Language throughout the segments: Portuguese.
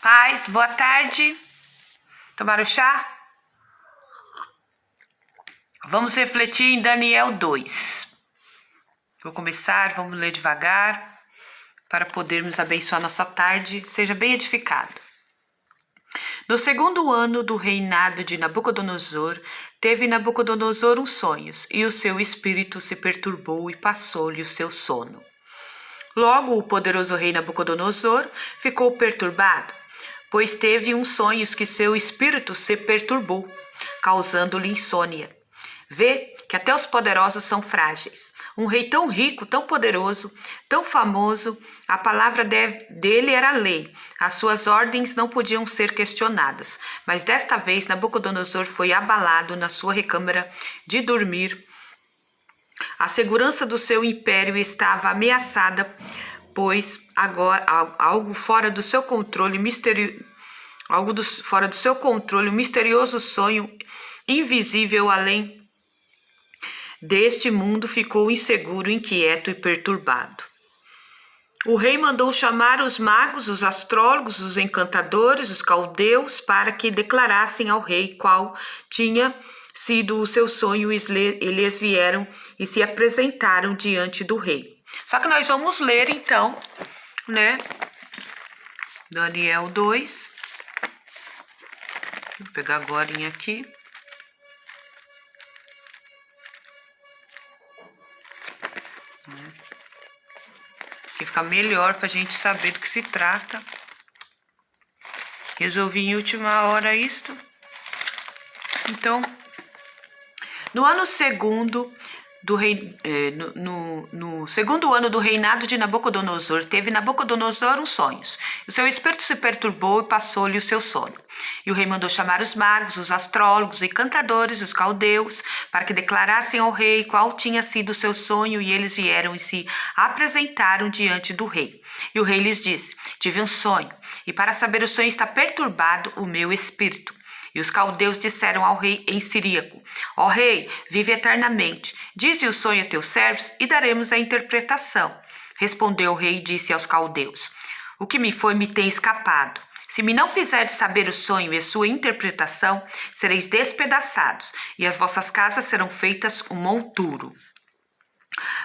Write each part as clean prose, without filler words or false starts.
Paz, boa tarde. Tomaram chá? Vamos refletir em Daniel 2. Vou começar, vamos ler devagar, para podermos abençoar nossa tarde. Seja bem edificado. No segundo ano do reinado de Nabucodonosor, teve Nabucodonosor uns sonhos, e o seu espírito se perturbou e passou-lhe o seu sono. Logo o poderoso rei Nabucodonosor ficou perturbado, pois teve uns sonhos que seu espírito se perturbou, causando-lhe insônia. Vê que até os poderosos são frágeis. Um rei tão rico, tão poderoso, tão famoso, a palavra dele era lei. As suas ordens não podiam ser questionadas. Mas desta vez Nabucodonosor foi abalado na sua recâmara de dormir. A segurança do seu império estava ameaçada, pois agora algo fora do seu controle, um misterioso sonho invisível além deste mundo ficou inseguro, inquieto e perturbado. O rei mandou chamar os magos, os astrólogos, os encantadores, os caldeus, para que declarassem ao rei qual tinha sido o seu sonho. Eles vieram e se apresentaram diante do rei. Só que nós vamos ler então, né? Daniel 2. Vou pegar agora aqui. Que fica melhor para a gente saber do que se trata. Resolvi em última hora isto. Então, no ano segundo do no segundo ano do reinado de Nabucodonosor, teve Nabucodonosor uns sonhos. O seu espírito se perturbou e passou-lhe o seu sono. E o rei mandou chamar os magos, os astrólogos, os encantadores, os caldeus, para que declarassem ao rei qual tinha sido o seu sonho, e eles vieram e se apresentaram diante do rei. E o rei lhes disse: tive um sonho, e para saber o sonho está perturbado o meu espírito. E os caldeus disseram ao rei em siríaco: ó rei, vive eternamente. Dize o sonho a teus servos e daremos a interpretação. Respondeu o rei e disse aos caldeus: o que me tem escapado. Se me não fizerdes saber o sonho e a sua interpretação, sereis despedaçados, e as vossas casas serão feitas um monturo.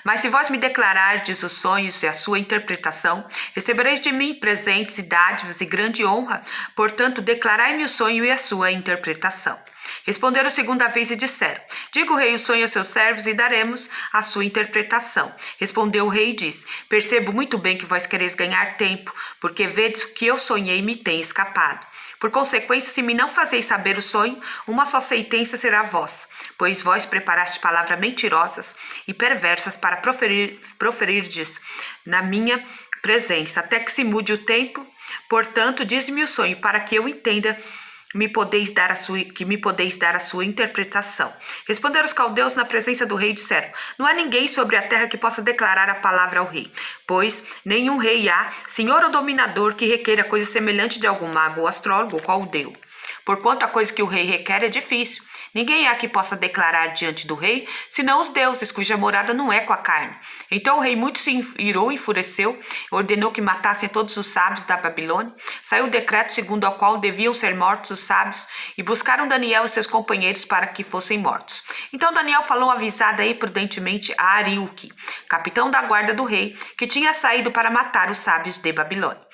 Mas se vós me declarardes os sonhos e a sua interpretação, recebereis de mim presentes e dádivas e grande honra. Portanto, declarai-me o sonho e a sua interpretação. Responderam segunda vez e disseram: diga o rei o sonho a seus servos e daremos a sua interpretação. Respondeu o rei e disse: percebo muito bem que vós quereis ganhar tempo, porque vedes que eu sonhei e me tem escapado. Por consequência, se me não fazeis saber o sonho, uma só sentença será vossa, pois vós preparaste palavras mentirosas e perversas para proferirdes na minha presença, até que se mude o tempo. Portanto, dize-me o sonho, para que eu entenda que me podeis dar a sua interpretação. Responderam os caldeus na presença do rei e disseram: não há ninguém sobre a terra que possa declarar a palavra ao rei, pois nenhum rei há, senhor ou dominador, que requeira coisa semelhante de algum mago ou astrólogo ou caldeu. Porquanto a coisa que o rei requer é difícil. Ninguém há que possa declarar diante do rei, senão os deuses, cuja morada não é com a carne. Então o rei muito se irou e enfureceu, ordenou que matassem todos os sábios da Babilônia. Saiu o decreto segundo o qual deviam ser mortos os sábios, e buscaram Daniel e seus companheiros para que fossem mortos. Então Daniel falou avisada e prudentemente a Aríoque, capitão da guarda do rei, que tinha saído para matar os sábios de Babilônia.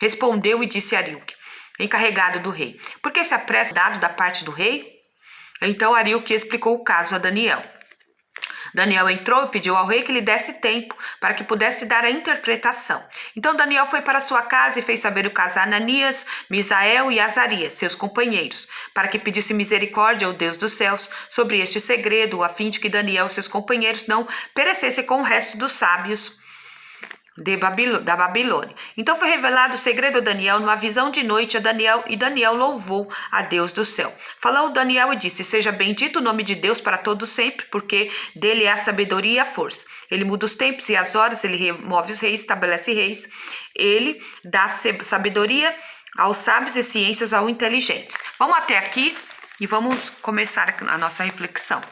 Respondeu e disse a Aríoque, encarregado do rei: por que se apressa dado da parte do rei? Então Aríoque explicou o caso a Daniel. Daniel entrou e pediu ao rei que lhe desse tempo para que pudesse dar a interpretação. Então Daniel foi para sua casa e fez saber o caso a Ananias, Misael e Azarias, seus companheiros, para que pedisse misericórdia ao Deus dos céus sobre este segredo, a fim de que Daniel e seus companheiros não perecessem com o resto dos sábios da Babilônia. Então foi revelado o segredo a Daniel numa visão de noite a Daniel, e Daniel louvou a Deus do céu. Falou Daniel e disse: seja bendito o nome de Deus para todo sempre, porque dele é a sabedoria e a força. Ele muda os tempos e as horas, ele remove os reis, estabelece reis. Ele dá sabedoria aos sábios e ciências aos inteligentes. Vamos até aqui e vamos começar a nossa reflexão.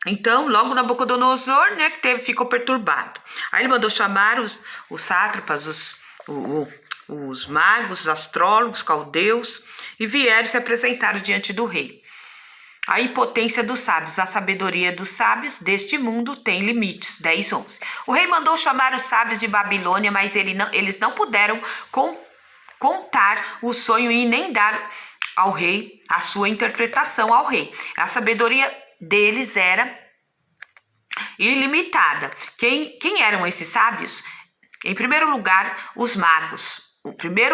Então, logo Nabucodonosor, ficou perturbado. Aí ele mandou chamar os sátrapas, os magos, os astrólogos, caldeus, e vieram e se apresentaram diante do rei. A impotência dos sábios, a sabedoria dos sábios deste mundo tem limites. 10:11. O rei mandou chamar os sábios de Babilônia, mas eles não puderam contar o sonho e nem dar ao rei a sua interpretação ao rei. A sabedoria deles era ilimitada. Quem eram esses sábios? Em primeiro lugar, os magos.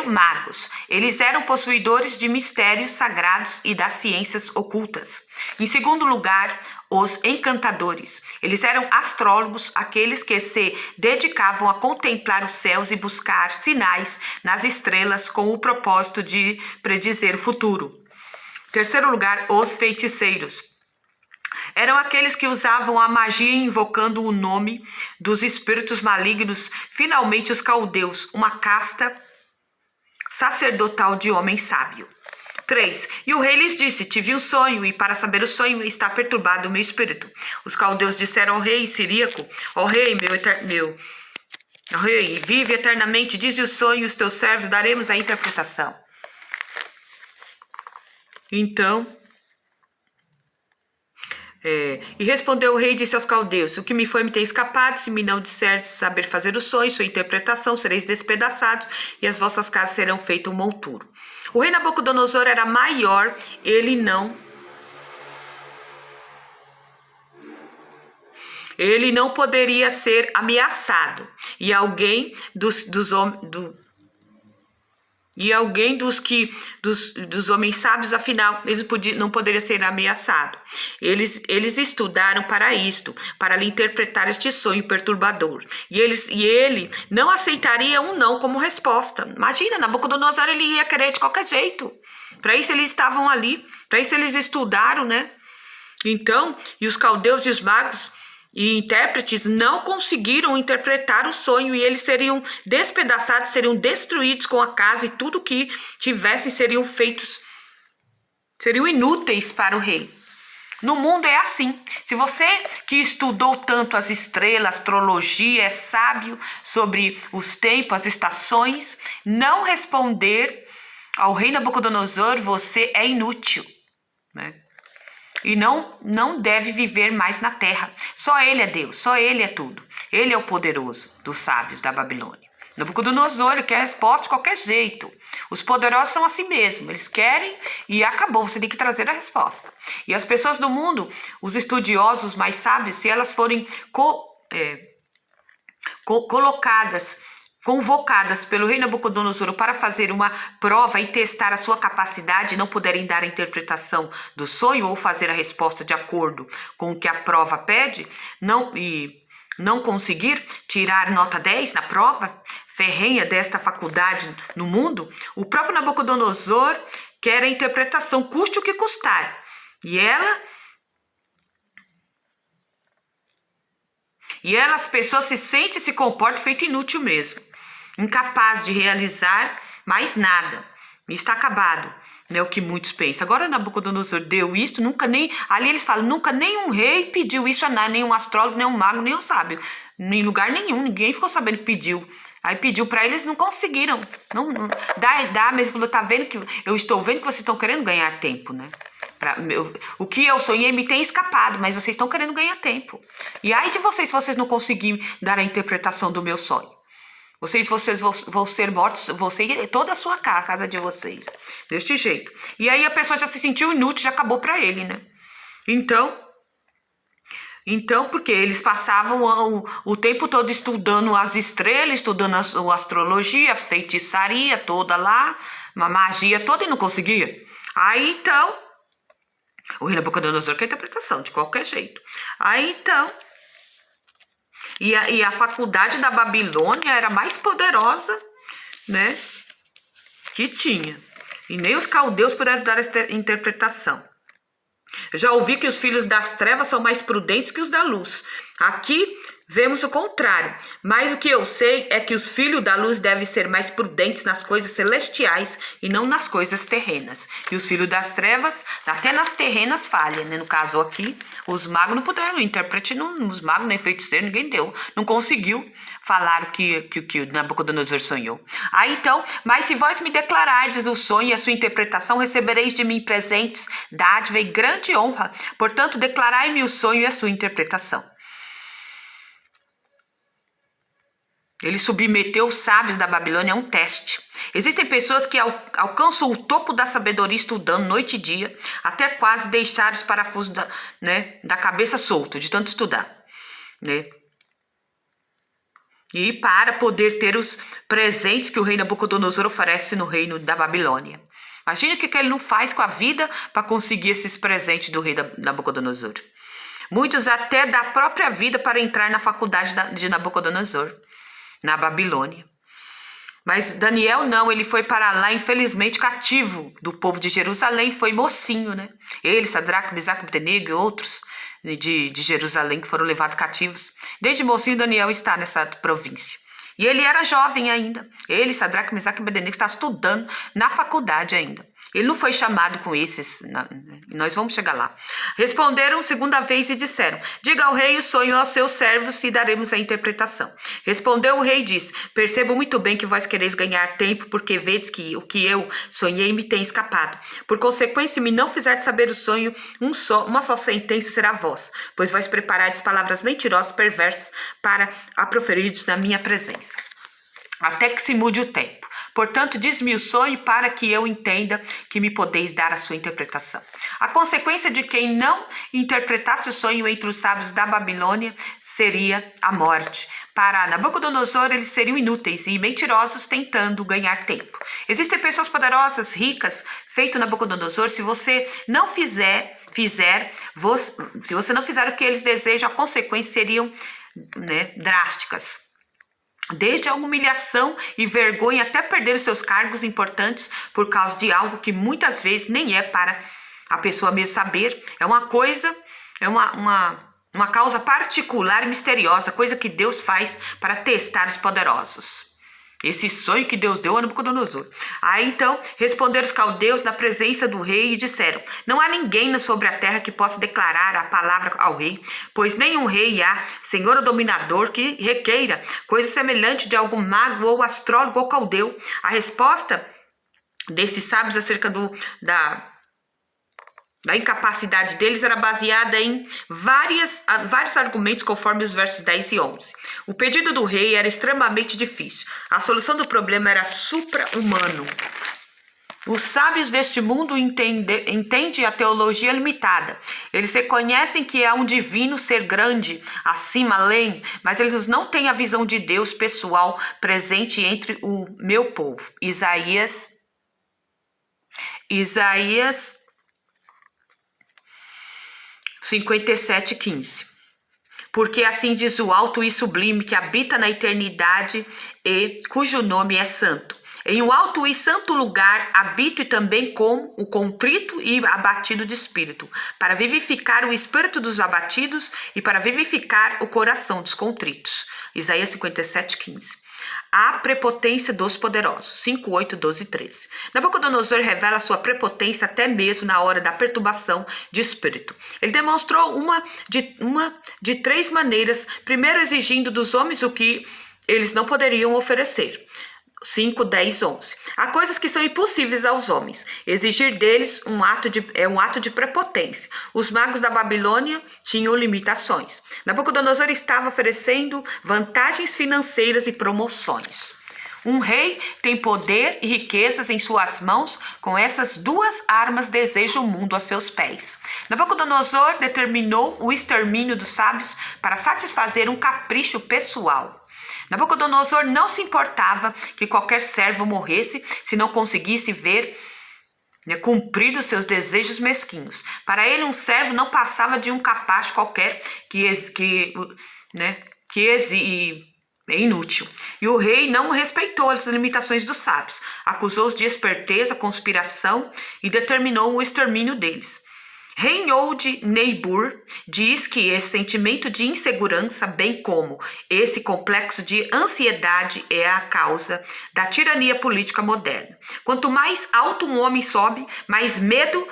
Magos. Eles eram possuidores de mistérios sagrados e das ciências ocultas. Em segundo lugar, os encantadores. Eles eram astrólogos, aqueles que se dedicavam a contemplar os céus e buscar sinais nas estrelas com o propósito de predizer o futuro. Em terceiro lugar, os feiticeiros. Eram aqueles que usavam a magia invocando o nome dos espíritos malignos. Finalmente, os caldeus, uma casta sacerdotal de homem sábio. 3. E o rei lhes disse: tive um sonho, e para saber o sonho está perturbado o meu espírito. Os caldeus disseram ao rei siríaco: ó rei, meu rei, vive eternamente, dize o sonho, os teus servos daremos a interpretação. Então, e respondeu o rei e disse aos caldeus: o que me foi me ter escapado, se me não disseres saber fazer o sonho, sua interpretação, sereis despedaçados e as vossas casas serão feitas um monturo. O rei Nabucodonosor era maior, ele não poderia ser ameaçado, e alguém dos homens sábios, afinal, não poderia ser ameaçado. Eles estudaram para isto, para lhe interpretar este sonho perturbador. E ele não aceitaria um não como resposta. Imagina, Nabucodonosor, ele ia querer de qualquer jeito. Para isso eles estavam ali, para isso eles estudaram, né? Então, e os caldeus e os magos e intérpretes não conseguiram interpretar o sonho, e eles seriam despedaçados, seriam destruídos com a casa, e tudo que tivessem seriam inúteis para o rei. No mundo é assim. Se você que estudou tanto as estrelas, astrologia, é sábio sobre os tempos, as estações, não responder ao rei Nabucodonosor, você é inútil, né? E não deve viver mais na terra. Só ele é Deus, só ele é tudo. Ele é o poderoso dos sábios da Babilônia. Nabucodonosor quer resposta de qualquer jeito. Os poderosos são assim mesmo, eles querem e acabou, você tem que trazer a resposta. E as pessoas do mundo, os estudiosos mais sábios, se elas forem convocadas pelo rei Nabucodonosor para fazer uma prova e testar a sua capacidade, não puderem dar a interpretação do sonho ou fazer a resposta de acordo com o que a prova pede, não conseguir tirar nota 10 na prova ferrenha desta faculdade no mundo, o próprio Nabucodonosor quer a interpretação, custe o que custar. E as pessoas se sentem e se comportam feito inútil mesmo, incapaz de realizar mais nada. Está acabado, né, o que muitos pensam. Agora Nabucodonosor deu isso, ali eles falam, nunca nenhum rei pediu isso a nada, nenhum astrólogo, nenhum mago, nenhum sábio, em lugar nenhum, ninguém ficou sabendo que pediu. Aí pediu para eles, não conseguiram. Não dá, mas ele falou, tá vendo que eu estou vendo que vocês estão querendo ganhar tempo, né? O que eu sonhei me tem escapado, mas vocês estão querendo ganhar tempo. E aí de vocês, se vocês não conseguirem dar a interpretação do meu sonho. Vocês vão ser mortos, você e toda a sua casa de vocês. Deste jeito. E aí a pessoa já se sentiu inútil, já acabou para ele, né? Então, porque eles passavam o tempo todo estudando as estrelas, estudando a astrologia, a feitiçaria toda lá, uma magia toda, e não conseguia. Aí, então, o rei Nabucodonosor quer interpretação, de qualquer jeito. Aí, então, e a faculdade da Babilônia era mais poderosa, né, que tinha. E nem os caldeus puderam dar essa interpretação. Eu já ouvi que os filhos das trevas são mais prudentes que os da luz. Aqui vemos o contrário. Mas o que eu sei é que os filhos da luz devem ser mais prudentes nas coisas celestiais e não nas coisas terrenas. E os filhos das trevas, até nas terrenas, falham, né? No caso aqui, os magos não puderam, o intérprete, os magos, nem feiticeiro, ninguém deu. Não conseguiu falar o que Nabucodonosor sonhou. Aí então, mas se vós me declarardes o sonho e a sua interpretação, recebereis de mim presentes, dádiva e grande honra. Portanto, declarai-me o sonho e a sua interpretação. Ele submeteu os sábios da Babilônia a um teste. Existem pessoas que alcançam o topo da sabedoria estudando noite e dia, até quase deixar os parafusos da cabeça solto, de tanto estudar. Né? E para poder ter os presentes que o rei Nabucodonosor oferece no reino da Babilônia. Imagina o que ele não faz com a vida para conseguir esses presentes do rei Nabucodonosor. Muitos até dão a própria vida para entrar na faculdade de Nabucodonosor, na Babilônia. Mas Daniel não, ele foi para lá, infelizmente, cativo do povo de Jerusalém, foi mocinho, né? Ele, Sadraque, Mesaque, Abdenego e outros de Jerusalém que foram levados cativos. Desde mocinho, Daniel está nessa província. E ele era jovem ainda. Ele, Sadraque, Mesaque e Abdenego, está estudando na faculdade ainda. Ele não foi chamado com esses, nós vamos chegar lá. Responderam segunda vez e disseram, diga ao rei o sonho aos seus servos e daremos a interpretação. Respondeu o rei e disse, percebo muito bem que vós quereis ganhar tempo, porque vedes que o que eu sonhei me tem escapado. Por consequência, se me não fizerdes saber o sonho, uma só sentença será vós, pois vós preparardes palavras mentirosas e perversas para a proferirdes na minha presença, até que se mude o tempo. Portanto, diz-me o sonho para que eu entenda que me podeis dar a sua interpretação. A consequência de quem não interpretasse o sonho entre os sábios da Babilônia seria a morte. Para Nabucodonosor, eles seriam inúteis e mentirosos tentando ganhar tempo. Existem pessoas poderosas, ricas, feito Nabucodonosor, se você não fizer o que eles desejam, as consequências seriam drásticas. Desde a humilhação e vergonha até perder os seus cargos importantes por causa de algo que muitas vezes nem é para a pessoa mesmo saber. É uma coisa, é uma causa particular e misteriosa, coisa que Deus faz para testar os poderosos. Esse sonho que Deus deu a Nabucodonosor. Aí então responderam os caldeus na presença do rei e disseram, não há ninguém sobre a terra que possa declarar a palavra ao rei, pois nenhum rei há, senhor ou dominador, que requeira coisa semelhante de algum mago ou astrólogo ou caldeu. A resposta desses sábios acerca da incapacidade deles era baseada em vários argumentos conforme os versos 10 e 11. O pedido do rei era extremamente difícil. A solução do problema era supra-humano. Os sábios deste mundo entendem a teologia limitada. Eles reconhecem que é um divino ser grande, acima, além, mas eles não têm a visão de Deus pessoal presente entre o meu povo. Isaías 57:15. Porque assim diz o alto e sublime que habita na eternidade e cujo nome é santo. Em um alto e santo lugar habito e também com o contrito e abatido de espírito, para vivificar o espírito dos abatidos e para vivificar o coração dos contritos. Isaías 57:15. A prepotência dos poderosos. 5, 8, 12 e 13. Nabucodonosor revela sua prepotência até mesmo na hora da perturbação de espírito. Ele demonstrou uma de três maneiras. Primeiro, exigindo dos homens o que eles não poderiam oferecer. 5, 10, 11. Há coisas que são impossíveis aos homens. Exigir deles um ato de prepotência. Os magos da Babilônia tinham limitações. Nabucodonosor estava oferecendo vantagens financeiras e promoções. Um rei tem poder e riquezas em suas mãos. Com essas duas armas deseja o mundo aos seus pés. Nabucodonosor determinou o extermínio dos sábios para satisfazer um capricho pessoal. Nabucodonosor não se importava que qualquer servo morresse se não conseguisse ver cumpridos seus desejos mesquinhos. Para ele, um servo não passava de um capacho qualquer é inútil. E o rei não respeitou as limitações dos sábios, acusou-os de esperteza, conspiração e determinou o extermínio deles. Reinhold Niebuhr diz que esse sentimento de insegurança, bem como esse complexo de ansiedade, é a causa da tirania política moderna. Quanto mais alto um homem sobe, mais medo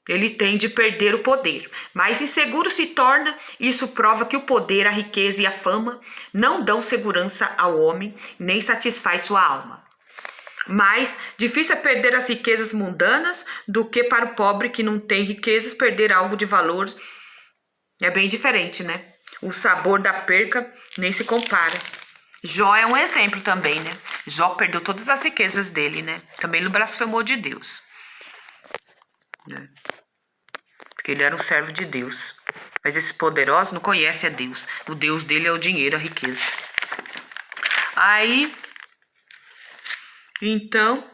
ele tem de perder o poder. Mais inseguro se torna, isso prova que o poder, a riqueza e a fama não dão segurança ao homem, nem satisfaz sua alma. Mais difícil é perder as riquezas mundanas do que para o pobre que não tem riquezas perder algo de valor. É bem diferente, né? O sabor da perca nem se compara. Jó é um exemplo também, né? Jó perdeu todas as riquezas dele, né? Também ele blasfemou de Deus, né? Porque ele era um servo de Deus. Mas esse poderoso não conhece a Deus. O Deus dele é o dinheiro, a riqueza. Aí, então,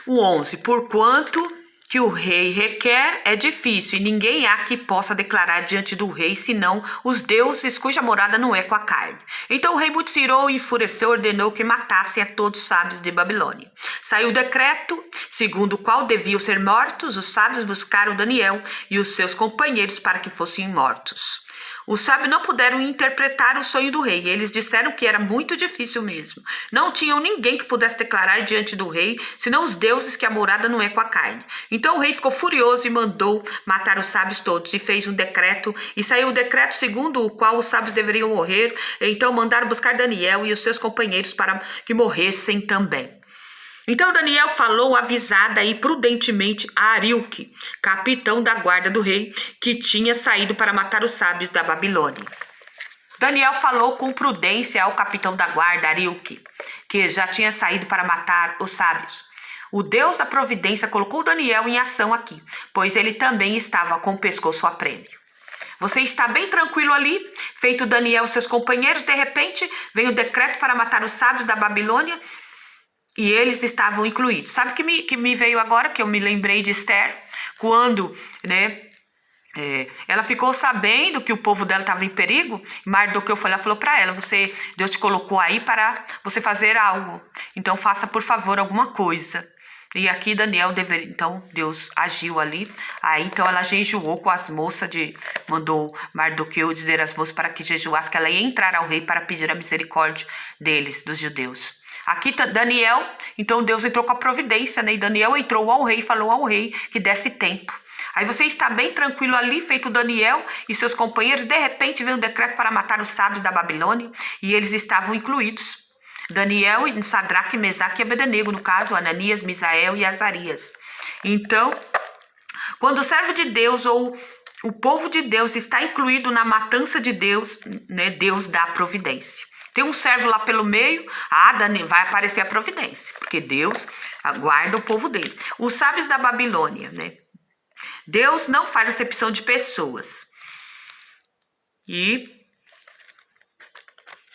o 11. Porquanto que o rei requer é difícil, e ninguém há que possa declarar diante do rei, senão os deuses cuja morada não é com a carne. Então o rei muito se irou e enfureceu, ordenou que matassem a todos os sábios de Babilônia. Saiu o decreto, segundo o qual deviam ser mortos. Os sábios buscaram Daniel e os seus companheiros para que fossem mortos. Os sábios não puderam interpretar o sonho do rei. Eles disseram que era muito difícil mesmo. Não tinham ninguém que pudesse declarar diante do rei, senão os deuses que a morada não é com a carne. Então o rei ficou furioso e mandou matar os sábios todos e fez um decreto. E saiu o decreto segundo o qual os sábios deveriam morrer. Então mandaram buscar Daniel e os seus companheiros para que morressem também. Então Daniel falou avisada e prudentemente a Arilque, capitão da guarda do rei, que tinha saído para matar os sábios da Babilônia. Daniel falou com prudência ao capitão da guarda, Arilque, que já tinha saído para matar os sábios. O Deus da providência colocou Daniel em ação aqui, pois ele também estava com o pescoço a prêmio. Você está bem tranquilo ali, feito Daniel e seus companheiros, de repente vem o decreto para matar os sábios da Babilônia, e eles estavam incluídos. Sabe que me veio agora, que eu me lembrei de Esther, quando, né, ela ficou sabendo que o povo dela estava em perigo. Mardoqueu falou para ela, Deus te colocou aí para você fazer algo, então faça por favor alguma coisa. E aqui Daniel então Deus agiu ali. Aí então ela jejuou com as moças, mandou Mardoqueu dizer às moças para que jejuassem, que ela ia entrar ao rei para pedir a misericórdia deles, dos judeus. Aqui Daniel, então Deus entrou com a providência, né? E Daniel entrou ao rei e falou ao rei que desse tempo. Aí você está bem tranquilo ali, feito Daniel e seus companheiros. De repente veio um decreto para matar os sábios da Babilônia e eles estavam incluídos. Daniel, Sadraque, Mesaque e Abednego, no caso, Ananias, Misael e Azarias. Então, quando o servo de Deus ou o povo de Deus está incluído na matança de Deus, né? Deus dá a providência. Tem um servo lá pelo meio, vai aparecer a providência, porque Deus guarda o povo dele. Os sábios da Babilônia, né? Deus não faz acepção de pessoas. E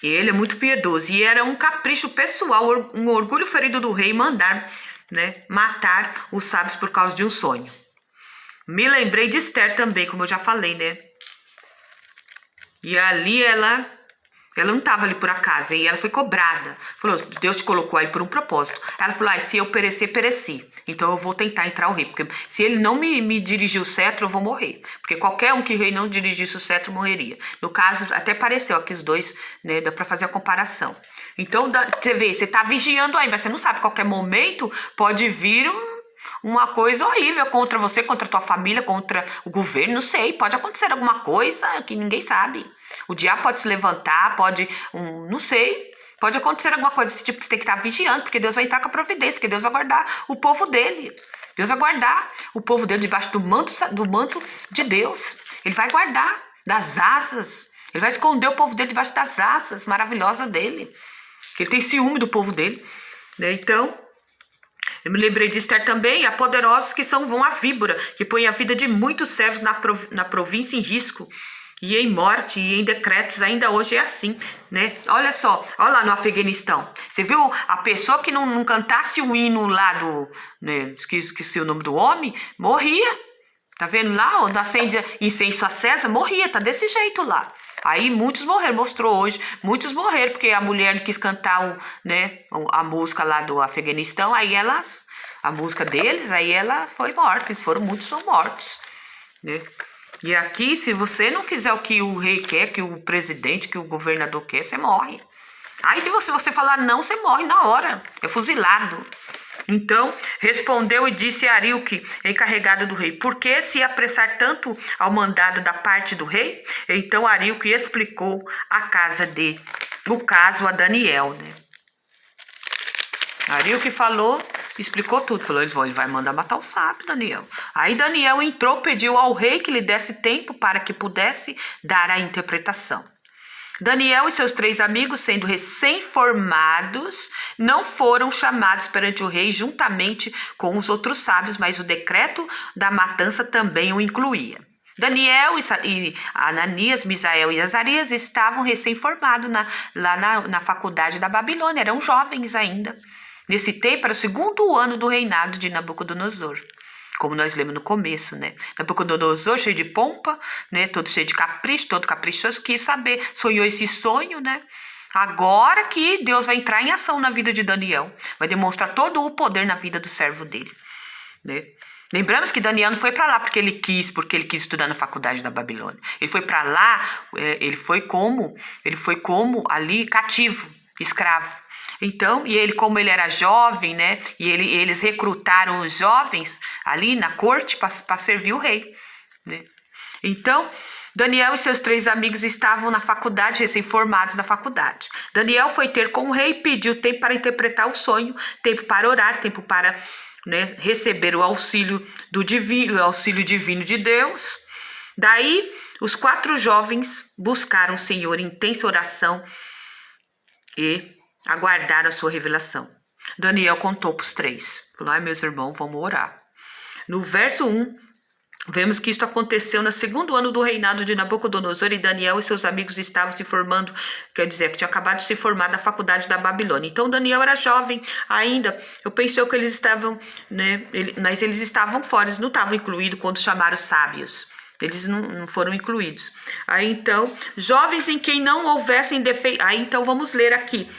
ele é muito piedoso. E era um capricho pessoal, um orgulho ferido do rei mandar, né, matar os sábios por causa de um sonho. Me lembrei de Esther também, como eu já falei, né? E ali ela não estava ali por acaso, e ela foi cobrada. Falou, Deus te colocou aí por um propósito. Ela falou, se eu perecer, pereci. Então eu vou tentar entrar ao rei, porque se ele não me dirigir o cetro, eu vou morrer. Porque qualquer um que o rei não dirigisse o cetro, morreria. No caso, até pareceu aqui os dois, né, dá para fazer a comparação. Então, você tá vigiando aí, mas você não sabe, qualquer momento pode vir uma coisa horrível contra você, contra a tua família, contra o governo, não sei. Pode acontecer alguma coisa que ninguém sabe. O diabo pode se levantar, não sei, pode acontecer alguma coisa desse tipo que você tem que estar vigiando, porque Deus vai entrar com a providência, porque Deus vai guardar o povo dele. Deus vai guardar o povo dele debaixo do manto de Deus. Ele vai guardar das asas, ele vai esconder o povo dele debaixo das asas maravilhosas dele, porque ele tem ciúme do povo dele, né? Então, eu me lembrei de Esther também, a poderosos que vão a víbora, que põe a vida de muitos servos na província em risco, e em morte, e em decretos, ainda hoje é assim, né? Olha só, olha lá no Afeganistão. Você viu a pessoa que não cantasse o hino lá do, né, esqueci o nome do homem, morria. Tá vendo lá? Onde acende incenso a César, morria, tá desse jeito lá. Aí muitos morreram, mostrou hoje, muitos morreram, porque a mulher quis cantar a música lá do Afeganistão, aí a música deles, aí ela foi morta, muitos foram mortos, né? E aqui, se você não fizer o que o rei quer, que o presidente, que o governador quer, você morre. Aí se você falar não, você morre na hora, é fuzilado. Então, respondeu e disse a Aríoque, encarregado do rei, por que se apressar tanto ao mandado da parte do rei? Então Aríoque explicou o caso a Daniel, né? Aríoque explicou tudo, falou, ele vai mandar matar o sábio, Daniel. Aí Daniel entrou, pediu ao rei que lhe desse tempo para que pudesse dar a interpretação. Daniel e seus 3 amigos, sendo recém-formados, não foram chamados perante o rei juntamente com os outros sábios, mas o decreto da matança também o incluía. Daniel e Ananias, Misael e Azarias estavam recém-formados lá na faculdade da Babilônia, eram jovens ainda. Nesse tempo era o 2º ano do reinado de Nabucodonosor. Como nós lemos no começo, né? Nabucodonosor, cheio de pompa, né? Todo cheio de capricho, todo caprichoso, quis saber, sonhou esse sonho, né? Agora que Deus vai entrar em ação na vida de Daniel, vai demonstrar todo o poder na vida do servo dele, né? Lembramos que Daniel não foi para lá porque ele quis estudar na faculdade da Babilônia. Ele foi para lá, ele foi como ali cativo, escravo. Então, como ele era jovem, né? E eles recrutaram os jovens ali na corte para servir o rei, né? Então, Daniel e seus 3 amigos estavam na faculdade, recém-formados na faculdade. Daniel foi ter com o rei e pediu tempo para interpretar o sonho, tempo para orar, tempo para, né, receber o auxílio divino de Deus. Daí, os 4 jovens buscaram o Senhor em intensa oração e aguardaram a sua revelação. Daniel contou para os 3. Falou, meus irmãos, vamos orar. No verso 1, vemos que isto aconteceu no 2º ano do reinado de Nabucodonosor, e Daniel e seus amigos estavam se formando, quer dizer, que tinha acabado de se formar na faculdade da Babilônia. Então Daniel era jovem ainda. Eu pensei que eles estavam, né, mas eles estavam fora, eles não estavam incluídos quando chamaram os sábios. Eles não foram incluídos. Aí então, jovens em quem não houvessem defeito. Aí então vamos ler aqui.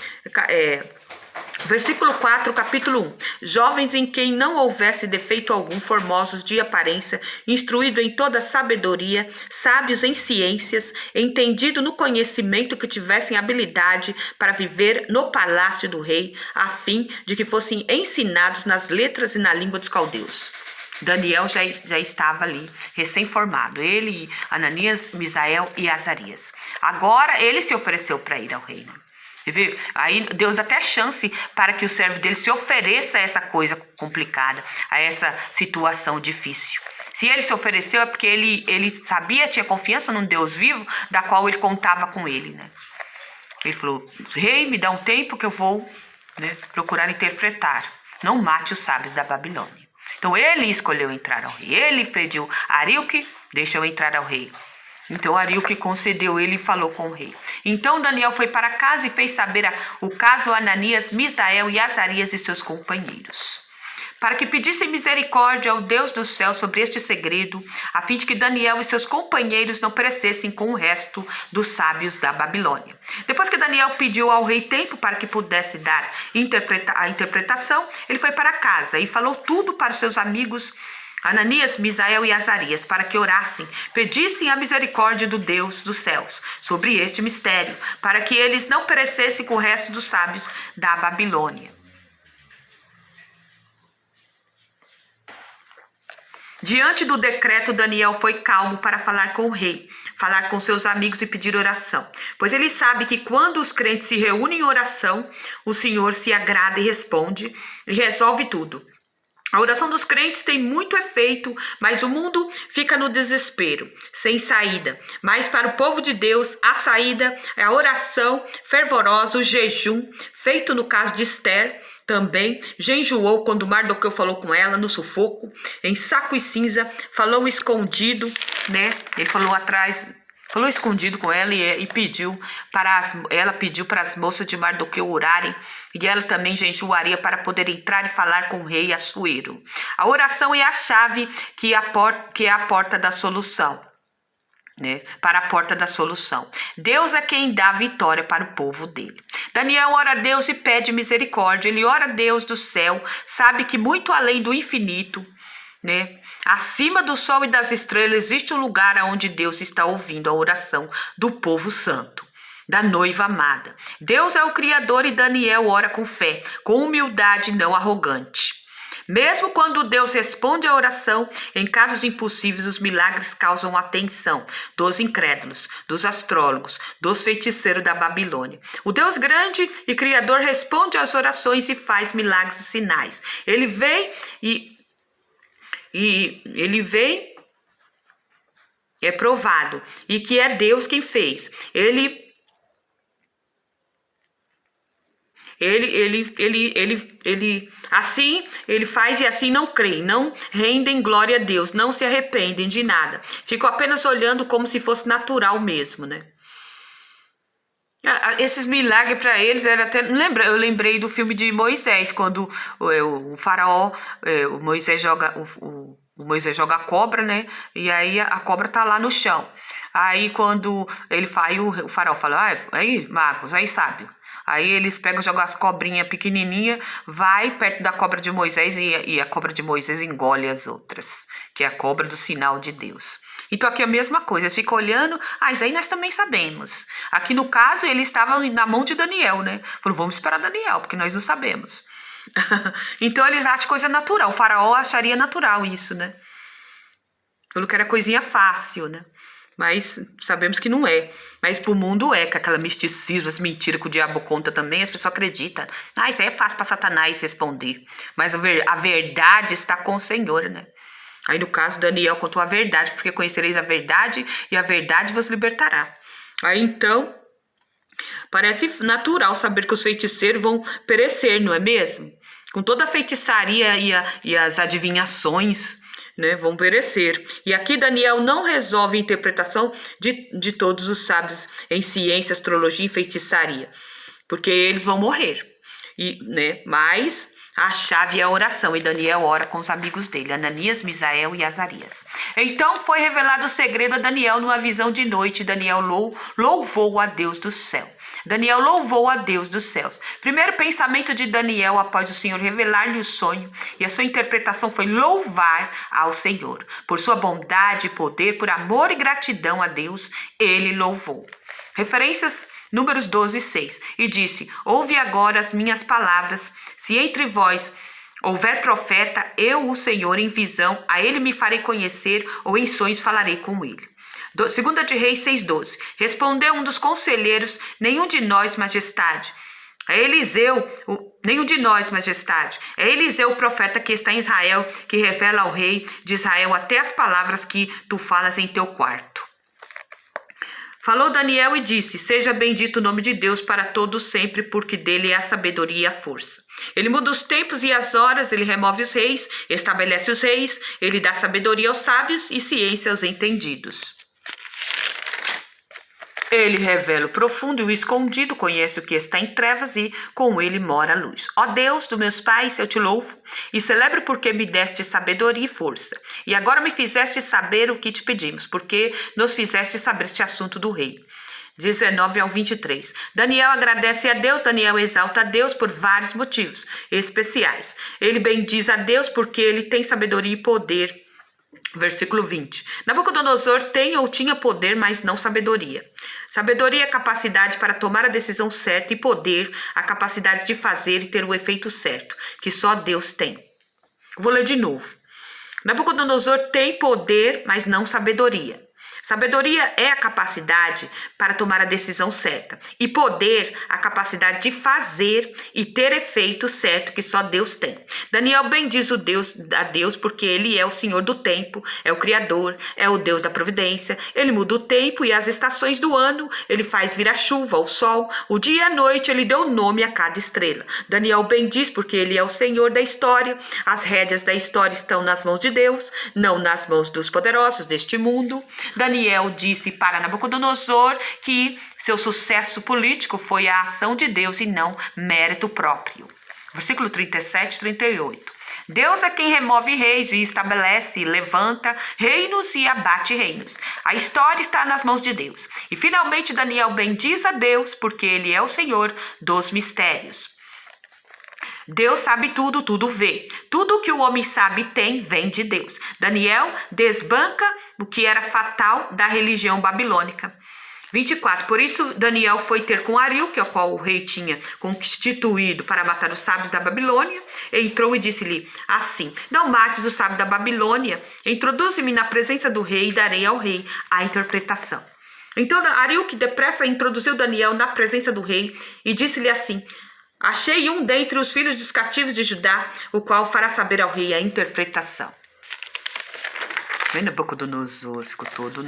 Versículo 4, capítulo 1. Jovens em quem não houvesse defeito algum, formosos de aparência, instruído em toda sabedoria, sábios em ciências, entendido no conhecimento, que tivessem habilidade para viver no palácio do rei, a fim de que fossem ensinados nas letras e na língua dos caldeus. Daniel já estava ali, recém-formado. Ele, Ananias, Misael e Azarias. Agora ele se ofereceu para ir ao reino. Aí Deus dá até chance para que o servo dele se ofereça a essa coisa complicada, a essa situação difícil. Se ele se ofereceu é porque ele sabia, tinha confiança num Deus vivo, da qual ele contava com ele, né? Ele falou, rei, me dá um tempo que eu vou, né, procurar interpretar. Não mate os sábios da Babilônia. Então ele escolheu entrar ao rei. Ele pediu, Aríoque, deixa eu entrar ao rei. Então Aríoque concedeu, ele falou com o rei. Então Daniel foi para casa e fez saber o caso a Ananias, Misael e Azarias e seus companheiros, para que pedissem misericórdia ao Deus do céu sobre este segredo, a fim de que Daniel e seus companheiros não perecessem com o resto dos sábios da Babilônia. Depois que Daniel pediu ao rei tempo para que pudesse dar a interpretação, ele foi para casa e falou tudo para os seus amigos Ananias, Misael e Azarias, para que orassem, pedissem a misericórdia do Deus dos céus sobre este mistério, para que eles não perecessem com o resto dos sábios da Babilônia. Diante do decreto, Daniel foi calmo para falar com o rei, falar com seus amigos e pedir oração, pois ele sabe que quando os crentes se reúnem em oração, o Senhor se agrada e responde e resolve tudo. A oração dos crentes tem muito efeito, mas o mundo fica no desespero, sem saída. Mas para o povo de Deus, a saída é a oração fervorosa, o jejum, feito no caso de Esther também. Jejuou quando Mardoqueu falou com ela, no sufoco, em saco e cinza, falou escondido, né? Ele falou atrás, falou escondido com ela e pediu ela pediu para as moças de Mardoqueu orarem, e ela também jejuaria para poder entrar e falar com o rei Assuero. A oração é a chave que é a porta da solução. Né, para a porta da solução. Deus é quem dá a vitória para o povo dele. Daniel ora a Deus e pede misericórdia. Ele ora a Deus do céu, sabe que muito além do infinito, né, acima do sol e das estrelas, existe um lugar onde Deus está ouvindo a oração do povo santo, da noiva amada. Deus é o Criador e Daniel ora com fé, com humildade não arrogante. Mesmo quando Deus responde à oração, em casos impossíveis, os milagres causam a atenção dos incrédulos, dos astrólogos, dos feiticeiros da Babilônia. O Deus grande e Criador responde às orações e faz milagres e sinais. Ele vem é provado, e que é Deus quem fez. Ele assim ele faz e assim não creem, não rendem glória a Deus, não se arrependem de nada, ficam apenas olhando como se fosse natural mesmo, né? Esses milagres para eles era até, eu lembrei do filme de Moisés, quando o faraó, o Moisés joga a cobra, né? E aí a cobra tá lá no chão. Aí quando ele faz, o faraó fala, aí magos, aí sábio. Aí eles pegam, jogam as cobrinhas pequenininhas, vai perto da cobra de Moisés e a cobra de Moisés engole as outras, que é a cobra do sinal de Deus. Então aqui é a mesma coisa, eles ficam olhando, isso aí nós também sabemos. Aqui no caso, eles estavam na mão de Daniel, né? Falaram, vamos esperar Daniel, porque nós não sabemos. Então eles acham coisa natural, o faraó acharia natural isso, né? Falou que era coisinha fácil, né? Mas sabemos que não é. Mas pro mundo é, com aquela misticismo, as mentiras que o diabo conta também, as pessoas acreditam. Isso aí é fácil para Satanás responder. Mas a verdade está com o Senhor, né? Aí no caso, Daniel contou a verdade, porque conhecereis a verdade e a verdade vos libertará. Aí então, parece natural saber que os feiticeiros vão perecer, não é mesmo? Com toda a feitiçaria e as adivinhações, né, vão perecer. E aqui Daniel não resolve a interpretação de todos os sábios em ciência, astrologia e feitiçaria, porque eles vão morrer. Né, mas a chave é a oração, e Daniel ora com os amigos dele, Ananias, Misael e Azarias. Então foi revelado o segredo a Daniel numa visão de noite. Daniel louvou a Deus do céu. Daniel louvou a Deus dos céus. Primeiro pensamento de Daniel após o Senhor revelar-lhe o sonho, e a sua interpretação foi louvar ao Senhor. Por sua bondade e poder, por amor e gratidão a Deus, ele louvou. Referências, Números 12, 6. E disse, ouve agora as minhas palavras, se entre vós houver profeta, eu, o Senhor, em visão, a ele me farei conhecer, ou em sonhos falarei com ele. 2 de Reis 6,12. Respondeu um dos conselheiros, nenhum de nós, majestade. É Eliseu, nenhum de nós, majestade. É Eliseu, o profeta que está em Israel, que revela ao rei de Israel até as palavras que tu falas em teu quarto. Falou Daniel e disse, seja bendito o nome de Deus para todo sempre, porque dele é a sabedoria e a força. Ele muda os tempos e as horas, ele remove os reis, estabelece os reis, ele dá sabedoria aos sábios e ciência aos entendidos. Ele revela o profundo e o escondido, conhece o que está em trevas e com ele mora a luz. Ó Deus dos meus pais, eu te louvo e celebro porque me deste sabedoria e força. E agora me fizeste saber o que te pedimos, porque nos fizeste saber este assunto do rei. 19 ao 23. Daniel agradece a Deus, Daniel exalta a Deus por vários motivos especiais. Ele bendiz a Deus porque ele tem sabedoria e poder. Versículo 20. Nabucodonosor tem ou tinha poder, mas não sabedoria. Sabedoria é a capacidade para tomar a decisão certa e poder, a capacidade de fazer e ter o efeito certo, que só Deus tem. Vou ler de novo. Nabucodonosor tem poder, mas não sabedoria. Sabedoria é a capacidade para tomar a decisão certa. E poder, a capacidade de fazer e ter efeito certo que só Deus tem. Daniel bendiz a Deus porque ele é o Senhor do tempo, é o Criador, é o Deus da providência. Ele muda o tempo e as estações do ano, ele faz vir a chuva, o sol, o dia e a noite, ele deu nome a cada estrela. Daniel bendiz porque ele é o Senhor da história. As rédeas da história estão nas mãos de Deus, não nas mãos dos poderosos deste mundo. Daniel Daniel disse para Nabucodonosor que seu sucesso político foi a ação de Deus e não mérito próprio. Versículo 37 e 38. Deus é quem remove reis e estabelece e levanta reinos e abate reinos. A história está nas mãos de Deus. E finalmente Daniel bendiz a Deus porque ele é o Senhor dos mistérios. Deus sabe tudo, tudo vê. Tudo que o homem sabe vem de Deus. Daniel desbanca o que era fatal da religião babilônica. 24. Por isso Daniel foi ter com Ariel, que é o qual o rei tinha constituído para matar os sábios da Babilônia. Entrou e disse-lhe assim: não mates o sábio da Babilônia, introduze-me na presença do rei e darei ao rei a interpretação. Então Ariel, que depressa introduziu Daniel na presença do rei e disse-lhe assim: achei um dentre os filhos dos cativos de Judá, o qual fará saber ao rei a interpretação. Nabucodonosor ficou todo,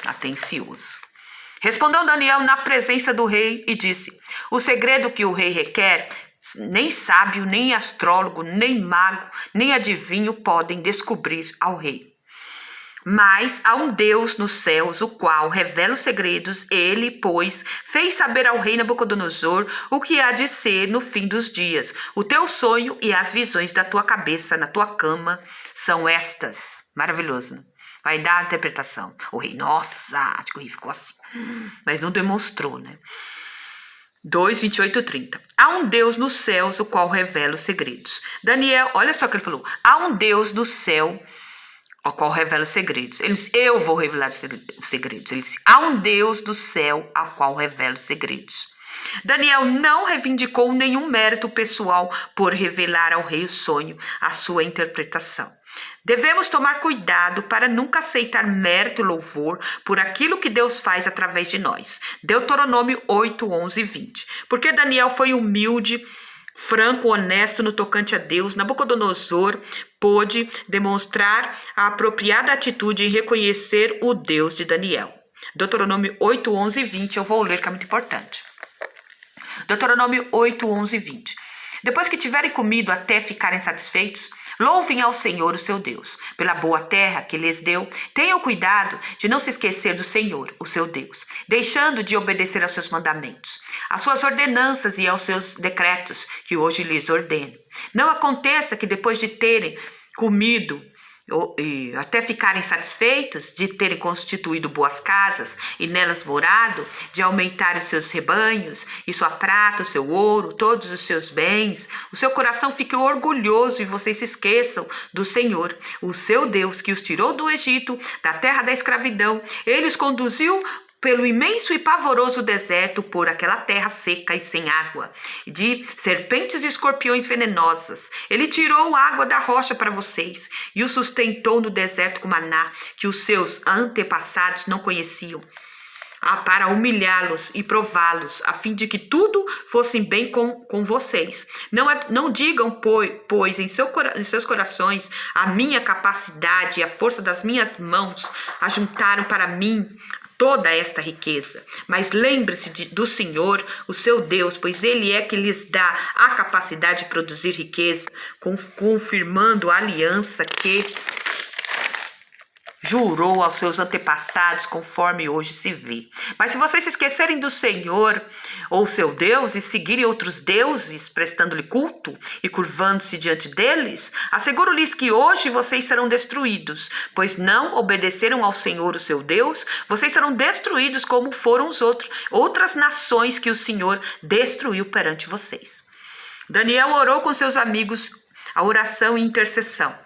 atencioso. Respondeu Daniel na presença do rei e disse: o segredo que o rei requer, nem sábio, nem astrólogo, nem mago, nem adivinho podem descobrir ao rei. Mas há um Deus nos céus, o qual revela os segredos. Ele, pois, fez saber ao rei Nabucodonosor o que há de ser no fim dos dias. O teu sonho e as visões da tua cabeça na tua cama são estas. Maravilhoso, né? Vai dar a interpretação. O rei, nossa, acho que o rei ficou assim. Mas não demonstrou, né? 2, 28 e 30. Há um Deus nos céus, o qual revela os segredos. Daniel, olha só o que ele falou. Há um Deus no céu, o qual revela os segredos. Ele disse: eu vou revelar os segredos. Ele disse: há um Deus do céu, ao qual revela os segredos. Daniel não reivindicou nenhum mérito pessoal por revelar ao rei o sonho, a sua interpretação. Devemos tomar cuidado para nunca aceitar mérito e louvor por aquilo que Deus faz através de nós. Deuteronômio 8, 11 e 20. Porque Daniel foi humilde, franco, honesto no tocante a Deus, Nabucodonosor pôde demonstrar a apropriada atitude em reconhecer o Deus de Daniel. Deuteronômio 8, 11 e 20, eu vou ler que é muito importante. Deuteronômio 8, 11 e 20. Depois que tiverem comido até ficarem satisfeitos, louvem ao Senhor, o seu Deus, pela boa terra que lhes deu. Tenham cuidado de não se esquecer do Senhor, o seu Deus, deixando de obedecer aos seus mandamentos, às suas ordenanças e aos seus decretos que hoje lhes ordeno. Não aconteça que depois de terem comido e até ficarem satisfeitos, de terem constituído boas casas e nelas morado, de aumentar os seus rebanhos e sua prata, o seu ouro, todos os seus bens, o seu coração fique orgulhoso e vocês se esqueçam do Senhor, o seu Deus, que os tirou do Egito, da terra da escravidão. Ele os conduziu pelo imenso e pavoroso deserto, por aquela terra seca e sem água, de serpentes e escorpiões venenosas. Ele tirou água da rocha para vocês e os sustentou no deserto com maná, que os seus antepassados não conheciam, para humilhá-los e prová-los, a fim de que tudo fosse bem com vocês. Não digam, pois em seus corações, a minha capacidade e a força das minhas mãos ajuntaram para mim toda esta riqueza, mas lembre-se do Senhor, o seu Deus, pois Ele é que lhes dá a capacidade de produzir riqueza, confirmando a aliança que jurou aos seus antepassados, conforme hoje se vê. Mas se vocês se esquecerem do Senhor, ou seu Deus, e seguirem outros deuses, prestando-lhe culto e curvando-se diante deles, asseguro-lhes que hoje vocês serão destruídos, pois não obedeceram ao Senhor, o seu Deus. Vocês serão destruídos como foram outras nações que o Senhor destruiu perante vocês. Daniel orou com seus amigos a oração e intercessão.